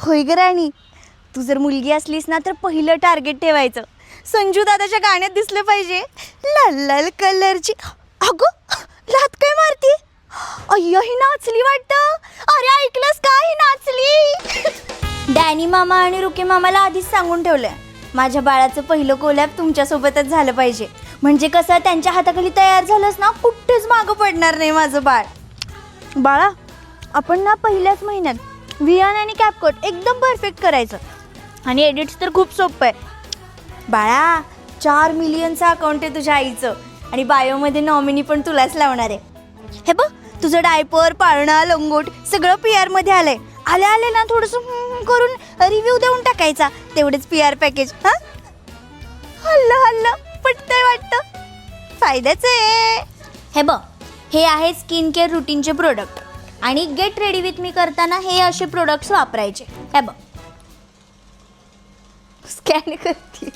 होय ग राणी, तू जर मुलगी असलीस ना तर पहिलं टार्गेट ठेवायचं संजू दादाच्या गाण्यात दिसलं पाहिजे. लाल लाल कलरची. अगं लात काय मारती? अय्या ही नाचली वाटतं. अरे ऐकलंस का, ही नाचली. डॅनी मामा आणि रुके मामाला आधीच सांगून ठेवलंय, माझ्या बाळाचं पहिलं कोलॅब तुमच्यासोबतच झालं पाहिजे. म्हणजे कसं त्यांच्या हाताखाली तयार झालंस ना कुठेच मागं पडणार नाही माझं बाळ. बाळा, आपण ना पहिल्याच महिन्यात वियान आणि कॅपकट एकदम परफेक्ट करायचं. आणि एडिट्स तर खूप सोपं आहे बाळा. 4 मिलियनचं अकाउंट आहे तुझ्या आईचं आणि बायोमध्ये नॉमिनी पण तुलाच लावणार आहे. हे बघ, तुझं डायपर, पाळणा, लंगोट सगळं PR मध्ये आलंय. आले ना थोडंसं करून रिव्ह्यू देऊन टाकायचा, तेवढेच PR पॅकेज. हां, हल्लं पटतंय वाटतं, फायद्याचं आहे. हे बघ, हे आहे स्किन केअर रुटीनचे प्रोडक्ट आणि गेट रेडी विथ मी करताना हे असे प्रोडक्ट्स वापरायचे. हे बघ, स्कॅन करते.